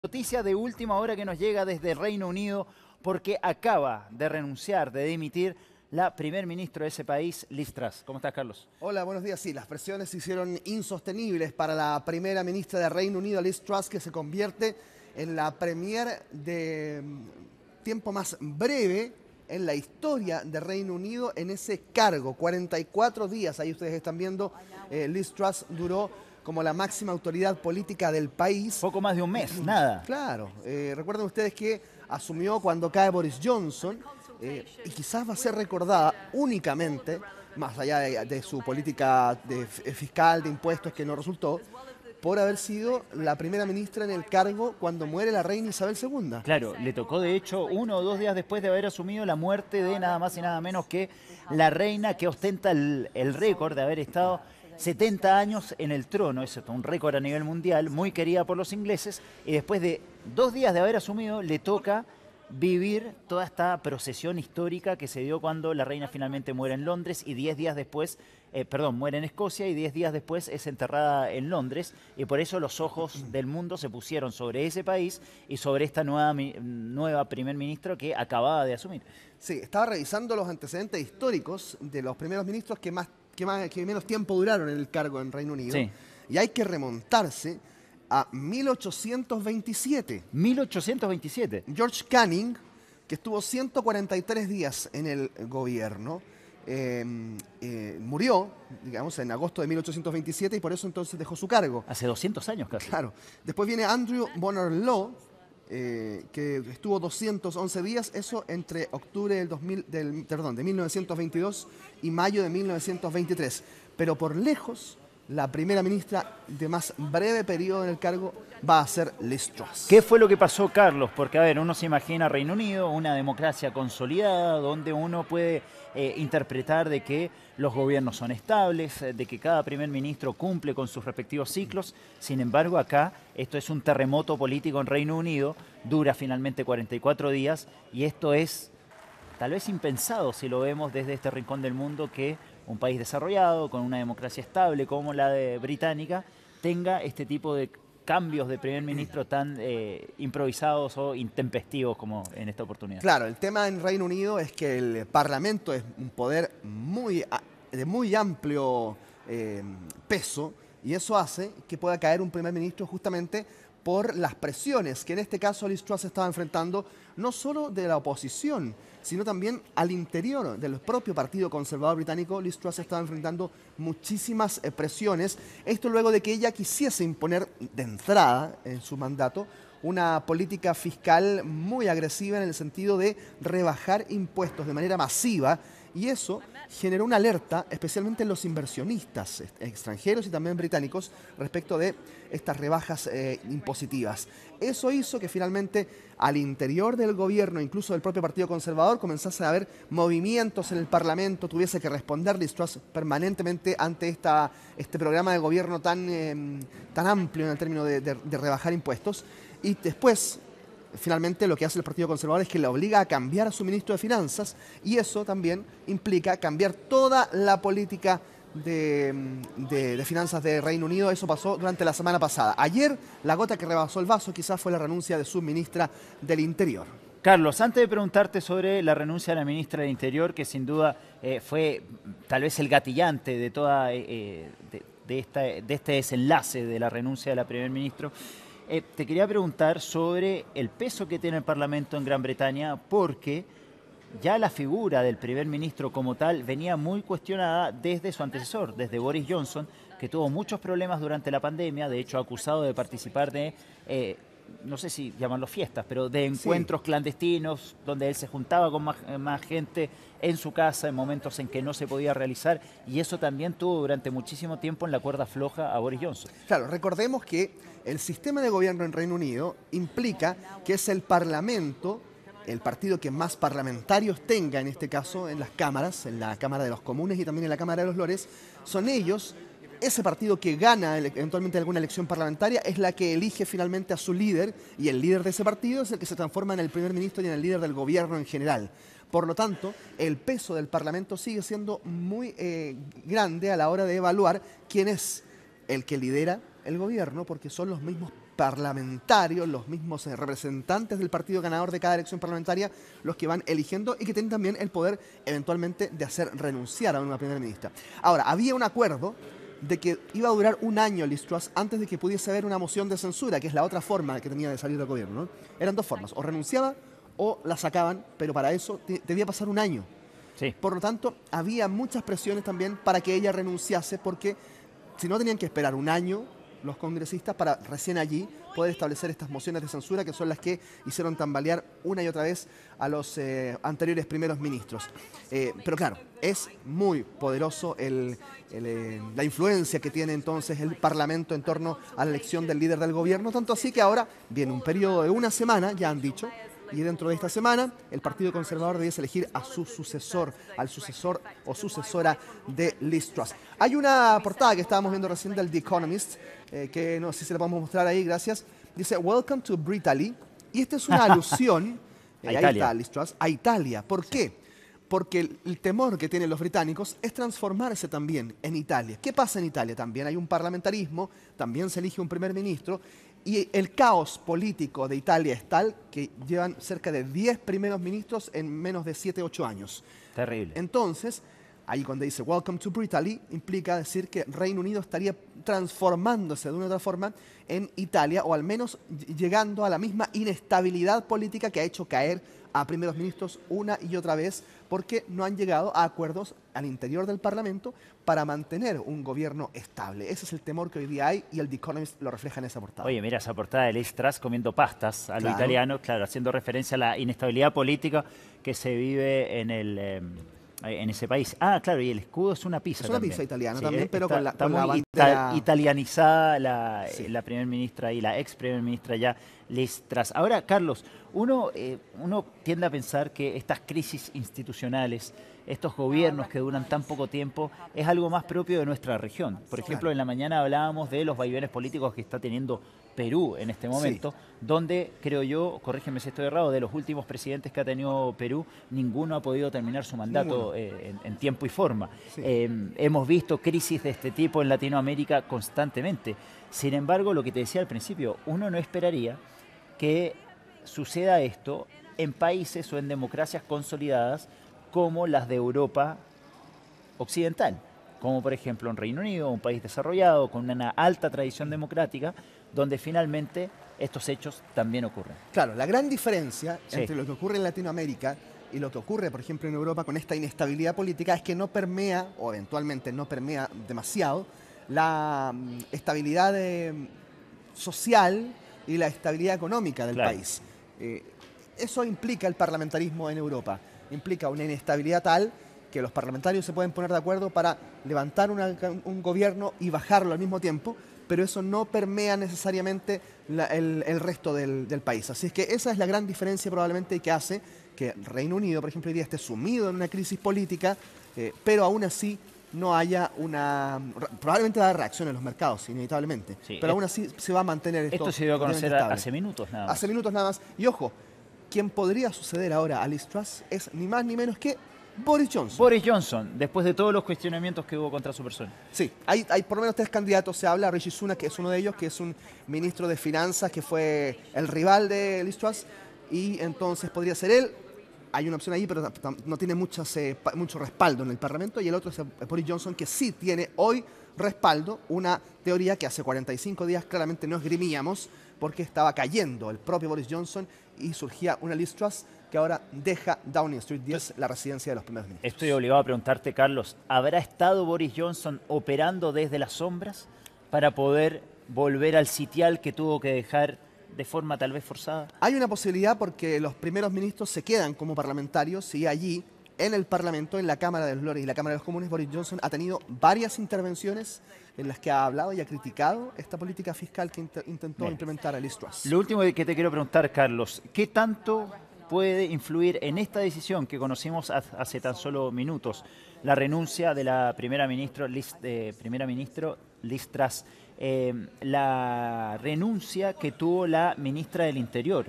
Noticia de última hora que nos llega desde Reino Unido porque acaba de renunciar, de dimitir la primer ministro de ese país, Liz Truss. ¿Cómo estás, Carlos? Hola, buenos días. Sí, las presiones se hicieron insostenibles para la primera ministra de Reino Unido, Liz Truss, que se convierte en la premier de tiempo más breve en la historia de Reino Unido en ese cargo. 44 días, ahí ustedes están viendo, Liz Truss duró como la máxima autoridad política del país. Poco más de un mes, nada. Claro, recuerden ustedes que asumió cuando cae Boris Johnson y quizás va a ser recordada únicamente, más allá de su política fiscal, de impuestos que no resultó, por haber sido la primera ministra en el cargo cuando muere la reina Isabel II. Claro, le tocó de hecho 1 o 2 días después de haber asumido la muerte de nada más y nada menos que la reina que ostenta el récord de haber estado 70 años en el trono. Eso es un récord a nivel mundial, muy querida por los ingleses, y después de 2 días de haber asumido le toca vivir toda esta procesión histórica que se dio cuando la reina finalmente muere en Londres y 10 días después, muere en Escocia y 10 días después es enterrada en Londres, y por eso los ojos del mundo se pusieron sobre ese país y sobre esta nueva primer ministro que acababa de asumir. Sí, estaba revisando los antecedentes históricos de los primeros ministros que menos tiempo duraron en el cargo en Reino Unido. Sí. Y hay que remontarse a 1827. 1827. George Canning, que estuvo 143 días en el gobierno, murió, digamos, en agosto de 1827 y por eso entonces dejó su cargo. Hace 200 años casi. Claro. Después viene Andrew Bonar Law, que estuvo 211 días, eso entre octubre de 1922 y mayo de 1923. Pero por lejos, la primera ministra de más breve periodo en el cargo va a ser Liz Truss. ¿Qué fue lo que pasó, Carlos? Porque, a ver, uno se imagina Reino Unido, una democracia consolidada, donde uno puede interpretar de que los gobiernos son estables, de que cada primer ministro cumple con sus respectivos ciclos. Sin embargo, acá esto es un terremoto político en Reino Unido, dura finalmente 44 días, y esto es tal vez impensado si lo vemos desde este rincón del mundo, que un país desarrollado, con una democracia estable como la de británica, tenga este tipo de cambios de primer ministro tan improvisados o intempestivos como en esta oportunidad. Claro, el tema en Reino Unido es que el Parlamento es un poder de muy amplio peso, y eso hace que pueda caer un primer ministro justamente por las presiones que en este caso Liz Truss estaba enfrentando, no solo de la oposición, sino también al interior del propio Partido Conservador Británico. Liz Truss estaba enfrentando muchísimas presiones, esto luego de que ella quisiese imponer de entrada en su mandato una política fiscal muy agresiva en el sentido de rebajar impuestos de manera masiva, y eso generó una alerta, especialmente en los inversionistas extranjeros y también británicos, respecto de estas rebajas impositivas. Eso hizo que finalmente al interior del gobierno, incluso del propio Partido Conservador, comenzase a haber movimientos en el Parlamento, tuviese que responder Liz Truss permanentemente ante este programa de gobierno tan amplio en el término de rebajar impuestos. Y después, finalmente, lo que hace el Partido Conservador es que le obliga a cambiar a su ministro de Finanzas, y eso también implica cambiar toda la política de finanzas de Reino Unido. Eso pasó durante la semana pasada. Ayer, la gota que rebasó el vaso quizás fue la renuncia de su ministra del Interior. Carlos, antes de preguntarte sobre la renuncia de la ministra del Interior, que sin duda fue tal vez el gatillante de toda de este desenlace de la renuncia de la primer ministro, te quería preguntar sobre el peso que tiene el Parlamento en Gran Bretaña, porque ya la figura del primer ministro como tal venía muy cuestionada desde su antecesor, desde Boris Johnson, que tuvo muchos problemas durante la pandemia, de hecho acusado de participar de, no sé si llamarlo fiestas, pero de encuentros clandestinos, donde él se juntaba con más gente en su casa en momentos en que no se podía realizar, y eso también tuvo durante muchísimo tiempo en la cuerda floja a Boris Johnson. Claro, recordemos que el sistema de gobierno en Reino Unido implica que es el Parlamento, el partido que más parlamentarios tenga, en este caso en las cámaras, en la Cámara de los Comunes y también en la Cámara de los Lores, son ellos, ese partido que gana eventualmente alguna elección parlamentaria, es la que elige finalmente a su líder, y el líder de ese partido es el que se transforma en el primer ministro y en el líder del gobierno en general. Por lo tanto, el peso del Parlamento sigue siendo muy grande a la hora de evaluar quién es el que lidera el gobierno, porque son los mismos parlamentarios, los mismos representantes del partido ganador de cada elección parlamentaria, los que van eligiendo y que tienen también el poder eventualmente de hacer renunciar a una primera ministra. Ahora, había un acuerdo de que iba a durar un año Liz Truss antes de que pudiese haber una moción de censura, que es la otra forma que tenía de salir del gobierno, ¿no? Eran dos formas, o renunciaba o la sacaban, pero para eso debía pasar un año. Sí. Por lo tanto, había muchas presiones también para que ella renunciase, porque si no tenían que esperar un año los congresistas para recién allí poder establecer estas mociones de censura, que son las que hicieron tambalear una y otra vez a los anteriores primeros ministros. Pero claro, es muy poderoso la influencia que tiene entonces el Parlamento en torno a la elección del líder del gobierno, tanto así que ahora viene un periodo de una semana, ya han dicho, y dentro de esta semana el Partido Conservador debiese elegir a su sucesor, al sucesor o sucesora de Liz Truss. Hay una portada que estábamos viendo recién del The Economist, que no sé si la podemos mostrar ahí, gracias. Dice, Welcome to Britain. Y esta es una alusión, a ahí Italia. está Liz Truss, a Italia. ¿Por qué? Porque el temor que tienen los británicos es transformarse también en Italia. ¿Qué pasa en Italia? También hay un parlamentarismo, también se elige un primer ministro, y el caos político de Italia es tal que llevan cerca de 10 primeros ministros en menos de 7, 8 años. Terrible. Entonces, ahí cuando dice Welcome to Britain, implica decir que Reino Unido estaría transformándose de una u otra forma en Italia, o al menos llegando a la misma inestabilidad política que ha hecho caer a primeros ministros una y otra vez, porque no han llegado a acuerdos al interior del Parlamento para mantener un gobierno estable. Ese es el temor que hoy día hay, y el The Economist lo refleja en esa portada. Oye, mira esa portada de Liz Truss comiendo pastas a lo Claro. italiano, claro, haciendo referencia a la inestabilidad política que se vive en en ese país. Ah, claro, y el escudo es una pizza Es una también. pizza italiana Sí, también, pero está, con la está muy bandera... italianizada Sí. la primer ministra y la ex primer ministra ya, Liz Truss. Ahora, Carlos, uno tiende a pensar que estas crisis institucionales, estos gobiernos que duran tan poco tiempo, es algo más propio de nuestra región. Por ejemplo, Claro. en la mañana hablábamos de los vaivenes políticos que está teniendo Perú en este momento, donde, creo yo, corrígeme si estoy errado, de los últimos presidentes que ha tenido Perú, ninguno ha podido terminar su mandato en tiempo y forma. Sí. Hemos visto crisis de este tipo en Latinoamérica constantemente. Sin embargo, lo que te decía al principio, uno no esperaría que suceda esto en países o en democracias consolidadas como las de Europa occidental, como por ejemplo en Reino Unido, un país desarrollado con una alta tradición democrática, donde finalmente estos hechos también ocurren. Claro, la gran diferencia Sí. entre lo que ocurre en Latinoamérica y lo que ocurre, por ejemplo, en Europa con esta inestabilidad política es que no permea, o eventualmente no permea demasiado, la estabilidad social y la estabilidad económica del Claro. país. Eso implica el parlamentarismo en Europa. Implica una inestabilidad tal que los parlamentarios se pueden poner de acuerdo para levantar un gobierno y bajarlo al mismo tiempo, pero eso no permea necesariamente el resto del país. Así es que esa es la gran diferencia probablemente que hace que Reino Unido, por ejemplo, hoy día esté sumido en una crisis política, pero aún así no haya probablemente va a haber reacción en los mercados, inevitablemente, Sí, pero aún así se va a mantener esto. Esto se dio a conocer estable. hace minutos nada más. Hace minutos nada más. Y ojo, quien podría suceder ahora a Liz Truss es ni más ni menos que Boris Johnson. Boris Johnson, después de todos los cuestionamientos que hubo contra su persona. Sí, hay por lo menos 3 candidatos. Se habla, Rishi Sunak, que es uno de ellos, que es un ministro de Finanzas, que fue el rival de Liz Truss, y entonces podría ser él. Hay una opción ahí, pero no tiene mucho respaldo en el Parlamento, y el otro es Boris Johnson, que sí tiene hoy respaldo, una teoría que hace 45 días claramente no esgrimíamos, porque estaba cayendo el propio Boris Johnson y surgía una Liz Truss que ahora deja Downing Street 10, la residencia de los primeros ministros. Estoy obligado a preguntarte, Carlos, ¿habrá estado Boris Johnson operando desde las sombras para poder volver al sitial que tuvo que dejar de forma tal vez forzada? Hay una posibilidad porque los primeros ministros se quedan como parlamentarios y allí, en el Parlamento, en la Cámara de los Lores y la Cámara de los Comunes, Boris Johnson ha tenido varias intervenciones en las que ha hablado y ha criticado esta política fiscal que intentó Bien. implementar Liz Truss. Lo último que te quiero preguntar, Carlos, ¿qué tanto puede influir en esta decisión que conocimos hace tan solo minutos, la renuncia de la primera ministra Liz Truss, la renuncia que tuvo la ministra del Interior?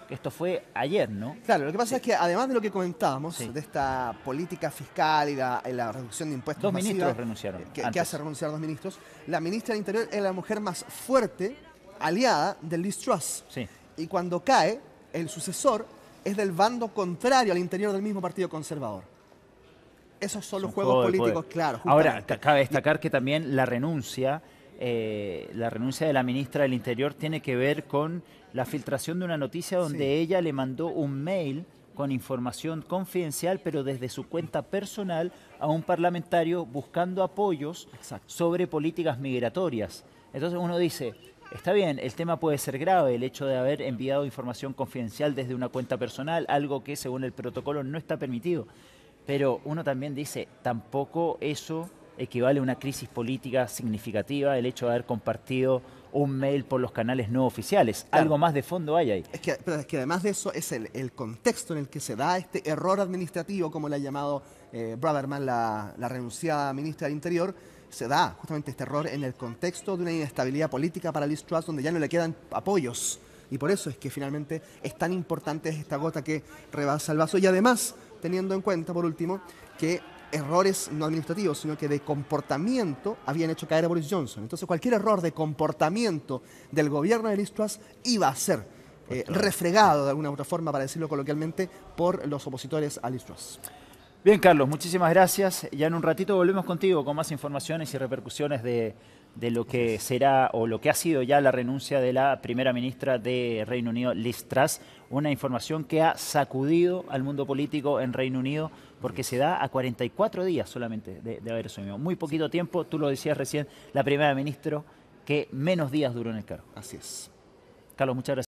Esto fue ayer, ¿no? Claro, lo que pasa es que además de lo que comentábamos, Sí. de esta política fiscal y la reducción de impuestos Dos masiva, ministros renunciaron que antes. hace renunciar 2 ministros, la ministra del Interior es la mujer más fuerte aliada de Liz Truss. Sí. Y cuando cae, el sucesor es del bando contrario al interior del mismo Partido Conservador. Esos son los juegos políticos, claro. Ahora, cabe destacar que también la renuncia de la ministra del Interior tiene que ver con la filtración de una noticia donde ella le mandó un mail con información confidencial, pero desde su cuenta personal a un parlamentario buscando apoyos sobre políticas migratorias. Entonces uno dice, está bien, el tema puede ser grave, el hecho de haber enviado información confidencial desde una cuenta personal, algo que según el protocolo no está permitido. Pero uno también dice, tampoco eso equivale a una crisis política significativa, el hecho de haber compartido un mail por los canales no oficiales. Claro. Algo más de fondo hay ahí. Pero es que además de eso es el contexto en el que se da este error administrativo, como le ha llamado Braverman, la renunciada ministra del Interior. Se da justamente este error en el contexto de una inestabilidad política para Liz Truss, donde ya no le quedan apoyos. Y por eso es que finalmente es tan importante esta gota que rebasa el vaso. Y además, teniendo en cuenta, por último, que errores no administrativos, sino que de comportamiento habían hecho caer a Boris Johnson. Entonces cualquier error de comportamiento del gobierno de Liz Truss iba a ser refregado de alguna u otra forma, para decirlo coloquialmente, por los opositores a Liz Truss. Bien, Carlos, muchísimas gracias. Ya en un ratito volvemos contigo con más informaciones y repercusiones de lo que será o lo que ha sido ya la renuncia de la primera ministra de Reino Unido, Liz Truss. Una información que ha sacudido al mundo político en Reino Unido porque se da a 44 días solamente de haber asumido. Muy poquito tiempo, tú lo decías recién, la primera ministra que menos días duró en el cargo. Así es. Carlos, muchas gracias.